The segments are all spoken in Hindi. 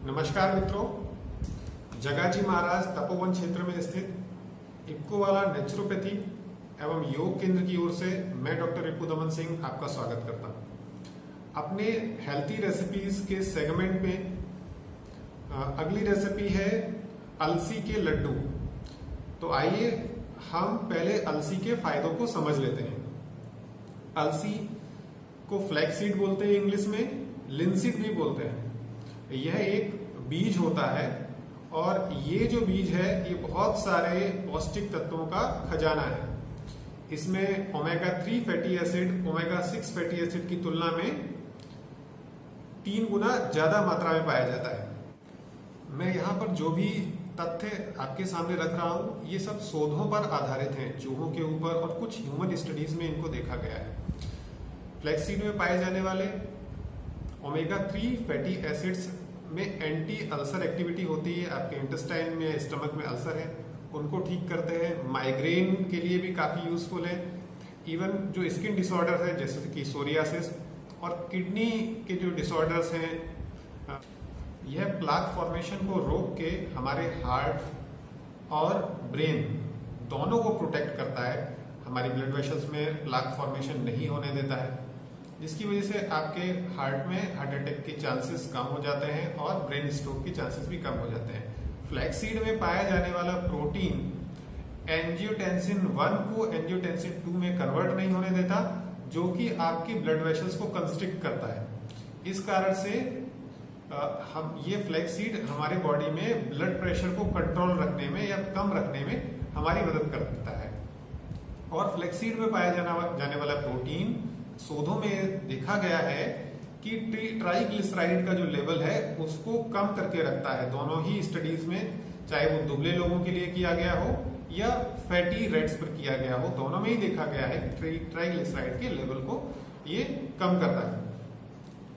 नमस्कार मित्रों, जगाजी महाराज तपोवन क्षेत्र में स्थित इक्कोवाला नेचुरोपैथी एवं योग केंद्र की ओर से मैं डॉक्टर रिपु दमन सिंह आपका स्वागत करता हूं। अपने हेल्थी रेसिपीज के सेगमेंट में अगली रेसिपी है अलसी के लड्डू। तो आइए हम पहले अलसी के फायदों को समझ लेते हैं। अलसी को फ्लैक्सीड बोलते हैं, इंग्लिश में लिनसीड भी बोलते हैं। यह एक बीज होता है और ये जो बीज है ये बहुत सारे पौष्टिक तत्वों का खजाना है। इसमें omega 3 fatty acid omega 6 fatty acid की तुलना में 3 गुना ज्यादा मात्रा में पाया जाता है। मैं यहाँ पर जो भी तथ्य आपके सामने रख रहा हूं ये सब शोधों पर आधारित हैं, चूहों के ऊपर और कुछ ह्यूमन स्टडीज में इनको देखा गया है। फ्लैक्सीड में पाए जाने वाले ओमेगा 3 फैटी एसिड्स में एंटी अल्सर एक्टिविटी होती है। आपके इंटेस्टाइन में, स्टमक में अल्सर है उनको ठीक करते हैं। माइग्रेन के लिए भी काफी यूजफुल है। इवन जो स्किन डिसऑर्डर है जैसे कि सोरियासिस और किडनी के जो डिसऑर्डर्स हैं, यह प्लाक फॉर्मेशन को रोक के हमारे हार्ट और ब्रेन दोनों को प्रोटेक्ट करता है। हमारी ब्लड वेसल्स में प्लाक फॉर्मेशन नहीं होने देता है, जिसकी वजह से आपके हार्ट में हार्ट अटैक के चांसेस कम हो जाते हैं और ब्रेन स्ट्रोक के चांसेस भी कम हो जाते हैं। फ्लैक्सीड में पाया जाने वाला प्रोटीन एंजियोटेंसिन 1 को एंजियोटेंसिन 2 में कन्वर्ट नहीं होने देता, जो कि आपकी ब्लड वेसल्स को कंस्ट्रिक्ट करता है। इस कारण से हम ये फ्लैक्सीड हमारे बॉडी में ब्लड प्रेशर को कंट्रोल रखने में या कम रखने में हमारी मदद करता है। और फ्लैक्सीड में पाया जाने वाला प्रोटीन शोधों में देखा गया है कि ट्राइग्लिसराइड का जो लेवल है उसको कम करके रखता है। दोनों ही स्टडीज में, चाहे वो दुबले लोगों के लिए किया गया हो या फैटी रेट्स पर किया गया हो, दोनों में ही देखा गया है कि ट्राइग्लिसराइड के लेवल को ये कम करता है।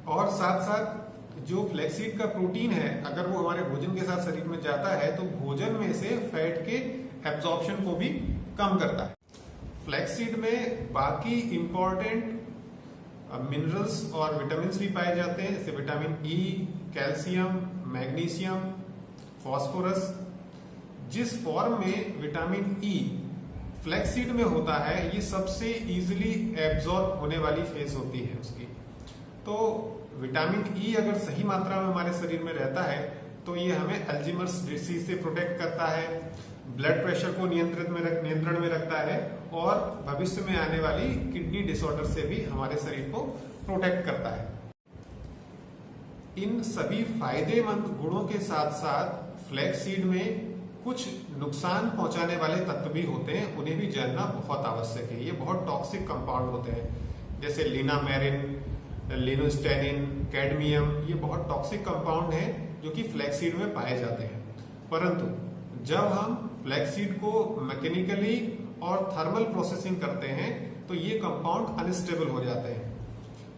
और साथ साथ जो फ्लैक्सीड का प्रोटीन है, अगर वो हमारे भोजन के साथ शरीर में जाता है तो भोजन में से फैट के एब्जॉर्प्शन को भी कम करता है। फ्लैक्सीड में बाकी इंपॉर्टेंट मिनरल्स और विटामिन भी पाए जाते हैं, जैसे vitamin E, calcium, magnesium, phosphorus. जिस फॉर्म में विटामिन ई फ्लैक्सीड में होता है ये सबसे इजीली एब्जॉर्ब होने वाली फेज होती है उसकी। तो विटामिन ई अगर सही मात्रा में हमारे शरीर में रहता है तो ये हमें अल्जीमर्स डिसीज से प्रोटेक्ट करता है, ब्लड प्रेशर को नियंत्रण में रखता है और भविष्य में आने वाली किडनी डिसऑर्डर से भी हमारे शरीर को प्रोटेक्ट करता है। इन सभी फायदेमंद गुणों के साथ साथ फ्लैक्सीड में कुछ नुकसान पहुंचाने वाले तत्व भी होते हैं, उन्हें भी जानना बहुत आवश्यक है। ये बहुत टॉक्सिक कंपाउंड होते हैं, जैसे लिनामेरिन, लिनोस्टेनिन, कैडमियम। ये बहुत टॉक्सिक कंपाउंड है जो कि फ्लैक्सीड में पाए जाते हैं। परंतु जब हम फ्लैक्सीड को मैकेनिकली और थर्मल प्रोसेसिंग करते हैं तो ये कंपाउंड अनस्टेबल हो जाते हैं।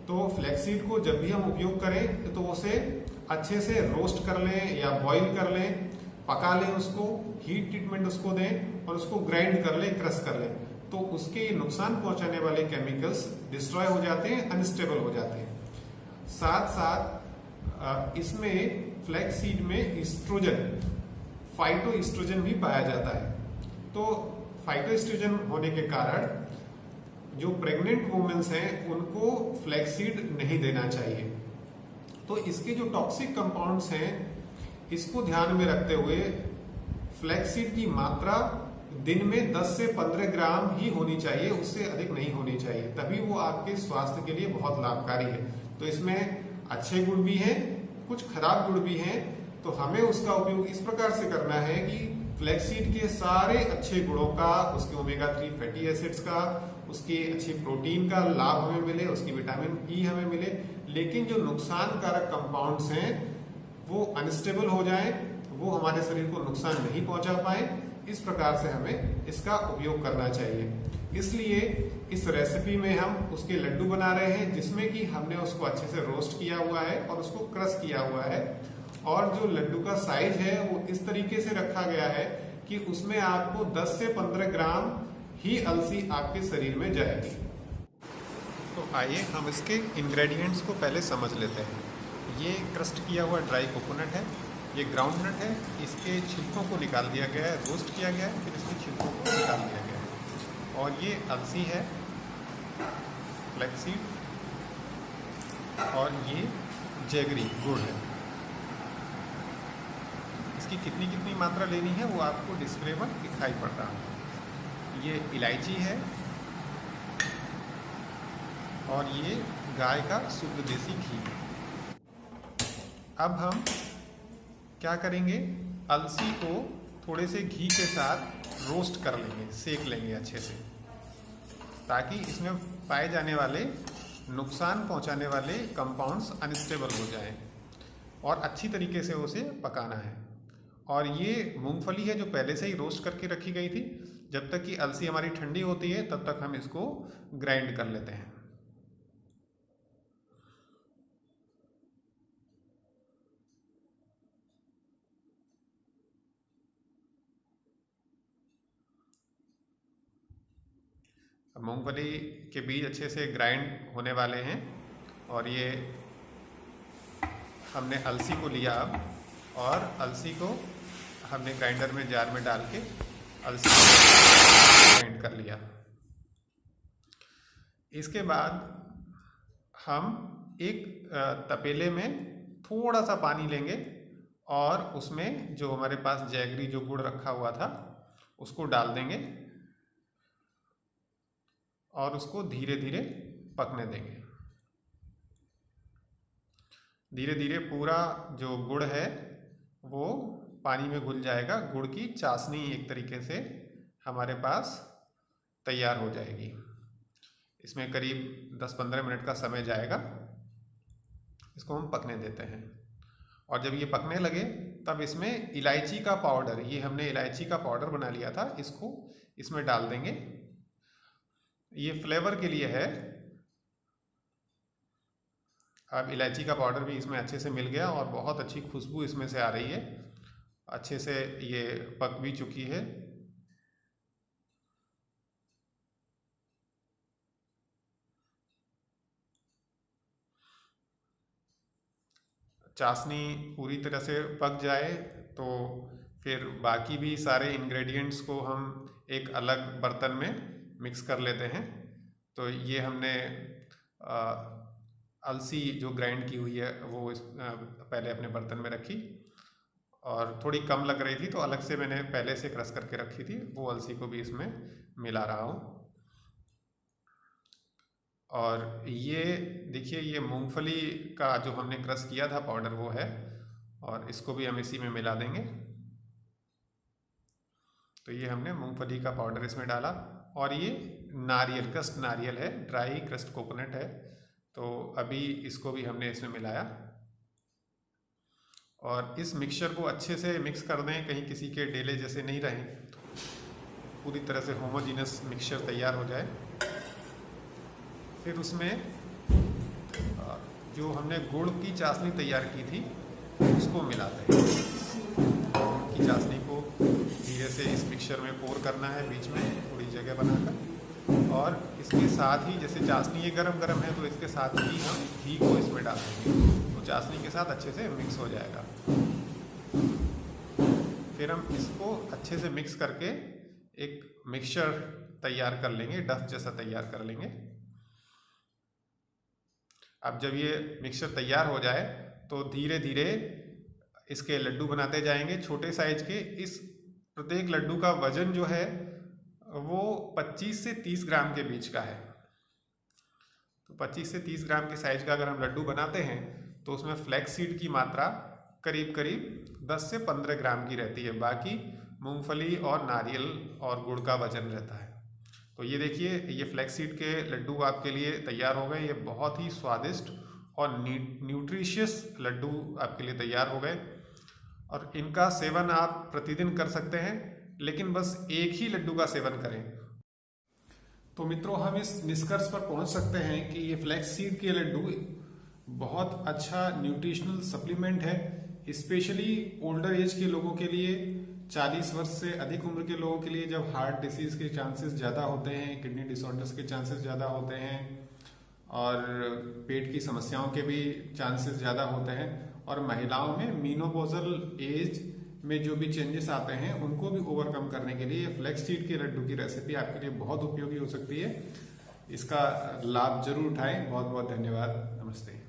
तो फ्लैक्सीड को जब भी हम उपयोग करें तो उसे अच्छे से रोस्ट कर लें या बॉईल कर लें, पका लें, उसको हीट ट्रीटमेंट उसको दें और उसको ग्राइंड कर लें, क्रश कर लें, तो उसके नुकसान पहुंचाने वाले केमिकल्स डिस्ट्रॉय हो जाते हैं, अनस्टेबल हो जाते हैं। साथ साथ इसमें फ्लैक्सीड में ईस्ट्रोजन, फाइटोएस्ट्रोजन भी पाया जाता है। तो फाइटोएस्ट्रोजन होने के कारण जो प्रेग्नेंट वुमेन्स हैं उनको फ्लैक्सीड नहीं देना चाहिए। तो इसके जो टॉक्सिक कंपाउंड्स हैं इसको ध्यान में रखते हुए फ्लैक्सीड की मात्रा दिन में 10 से 15 ग्राम ही होनी चाहिए, उससे अधिक नहीं होनी चाहिए, तभी वो आपके स्वास्थ्य के लिए बहुत लाभकारी है। तो इसमें अच्छे गुण भी हैं, कुछ खराब गुण भी हैं। तो हमें उसका उपयोग इस प्रकार से करना है कि फ्लैक्सीड के सारे अच्छे गुणों का, उसके ओमेगा 3 फैटी एसिड्स का, उसकी अच्छी प्रोटीन का लाभ हमें मिले, उसकी विटामिन ई हमें मिले, लेकिन जो नुकसान कारक कंपाउंड्स हैं वो अनस्टेबल हो जाएं, वो हमारे शरीर को नुकसान नहीं पहुंचा पाए। इस प्रकार से हमें इसका उपयोग करना चाहिए। इसलिए इस रेसिपी में हम उसके लड्डू बना रहे हैं, जिसमें कि हमने उसको अच्छे से रोस्ट किया हुआ है और उसको क्रश किया हुआ है। और जो लड्डू का साइज है वो इस तरीके से रखा गया है कि उसमें आपको 10 से 15 ग्राम ही अलसी आपके शरीर में जाएगी। तो आइए हम इसके इंग्रेडिएंट्स को पहले समझ लेते हैं। ये क्रस्ट किया हुआ ड्राई कोकोनट है, ये ग्राउंड नट है। इसके छिलकों को निकाल दिया गया है, रोस्ट किया गया है, फिर इसके छिलकों को निकाल दिया गया है। और ये अलसी है, फ्लैक्सीड, और ये जैगरी गुड़ है। इसकी कितनी कितनी मात्रा लेनी है वो आपको डिस्प्ले पर दिखाई पड़ रहा है। ये इलायची है और ये गाय का शुद्ध देसी घी। अब हम क्या करेंगे, अलसी को थोड़े से घी के साथ रोस्ट कर लेंगे, सेक लेंगे अच्छे से, ताकि इसमें पाए जाने वाले नुकसान पहुंचाने वाले कंपाउंड्स अनस्टेबल हो जाएं, और अच्छी तरीके से उसे पकाना है। और ये मूंगफली है जो पहले से ही रोस्ट करके रखी गई थी। जब तक कि अलसी हमारी ठंडी होती है तब तक हम इसको ग्राइंड कर लेते हैं। मूंगफली के बीज अच्छे से ग्राइंड होने वाले हैं, और ये हमने अलसी को लिया अब, और अलसी को हमने ग्राइंडर में जार में डाल के अलसी को ग्राइंड कर लिया। इसके बाद हम एक तपेले में थोड़ा सा पानी लेंगे और उसमें जो हमारे पास जैगरी जो गुड़ रखा हुआ था उसको डाल देंगे और उसको धीरे धीरे पकने देंगे। धीरे धीरे पूरा जो गुड़ है वो पानी में घुल जाएगा। गुड़ की चाशनी एक तरीके से हमारे पास तैयार हो जाएगी। इसमें करीब 10-15 मिनट का समय जाएगा। इसको हम पकने देते हैं, और जब ये पकने लगे तब इसमें इलायची का पाउडर, ये हमने इलायची का पाउडर बना लिया था, इसको इसमें डाल देंगे। ये फ्लेवर के लिए है। अब इलायची का पाउडर भी इसमें अच्छे से मिल गया और बहुत अच्छी खुशबू इसमें से आ रही है। अच्छे से ये पक भी चुकी है। चाशनी पूरी तरह से पक जाए तो फिर बाकी भी सारे इंग्रेडिएंट्स को हम एक अलग बर्तन में मिक्स कर लेते हैं। तो ये हमने अलसी जो ग्राइंड की हुई है वो पहले अपने बर्तन में रखी, और थोड़ी कम लग रही थी तो अलग से मैंने पहले से क्रश करके रखी थी, वो अलसी को भी इसमें मिला रहा हूँ। और ये देखिए, ये मूंगफली का जो हमने क्रश किया था पाउडर वो है, और इसको भी हम इसी में मिला देंगे। तो ये हमने मूंगफली का पाउडर इसमें डाला, और ये नारियल, क्रस्ट नारियल है, ड्राई क्रस्ट कोकोनट है, तो अभी इसको भी हमने इसमें मिलाया। और इस मिक्सचर को अच्छे से मिक्स कर दें, कहीं किसी के डेले जैसे नहीं रहें, पूरी तरह से होमोजीनस मिक्सचर तैयार हो जाए। फिर उसमें जो हमने गुड़ की चाशनी तैयार की थी उसको मिलाते हैं। गुड़ की चाशनी को धीरे से इस मिक्सचर में पोर करना है, बीच में थोड़ी जगह बनाकर, और इसके साथ ही जैसे चाशनी ये गरम गरम है तो इसके साथ ही हम घी को इसमें डाल देंगे, तो चाशनी के साथ अच्छे से मिक्स हो जाएगा। फिर हम इसको अच्छे से मिक्स करके एक मिक्सचर तैयार कर लेंगे, डफ जैसा तैयार कर लेंगे। अब जब ये मिक्सचर तैयार हो जाए तो धीरे धीरे इसके लड्डू बनाते जाएंगे, छोटे साइज के। इस प्रत्येक लड्डू का वजन जो है वो 25 से 30 ग्राम के बीच का है। तो 25 से 30 ग्राम के साइज का अगर हम लड्डू बनाते हैं तो उसमें फ्लैक्स सीड की मात्रा करीब करीब 10 से 15 ग्राम की रहती है, बाकी मूंगफली और नारियल और गुड़ का वजन रहता है। तो ये देखिए, ये फ्लैक्स सीड के लड्डू आपके लिए तैयार हो गए। ये बहुत ही स्वादिष्ट और न्यूट्रिशियस लड्डू आपके लिए तैयार हो गए, और इनका सेवन आप प्रतिदिन कर सकते हैं, लेकिन बस एक ही लड्डू का सेवन करें। तो मित्रों, हम इस निष्कर्ष पर पहुंच सकते हैं कि ये फ्लैक्स सीड के लड्डू बहुत अच्छा न्यूट्रिशनल सप्लीमेंट है, स्पेशली ओल्डर एज के लोगों के लिए, 40 वर्ष से अधिक उम्र के लोगों के लिए, जब हार्ट डिसीज के चांसेस ज़्यादा होते हैं, किडनी डिसऑर्डर्स के चांसेस ज़्यादा होते हैं, और पेट की समस्याओं के भी चांसेस ज़्यादा होते हैं। और महिलाओं में मीनोपॉजल एज में जो भी चेंजेस आते हैं उनको भी ओवरकम करने के लिए फ्लैक्स सीड के लड्डू की रेसिपी आपके लिए बहुत उपयोगी हो सकती है। इसका लाभ जरूर उठाएं। बहुत बहुत धन्यवाद। नमस्ते।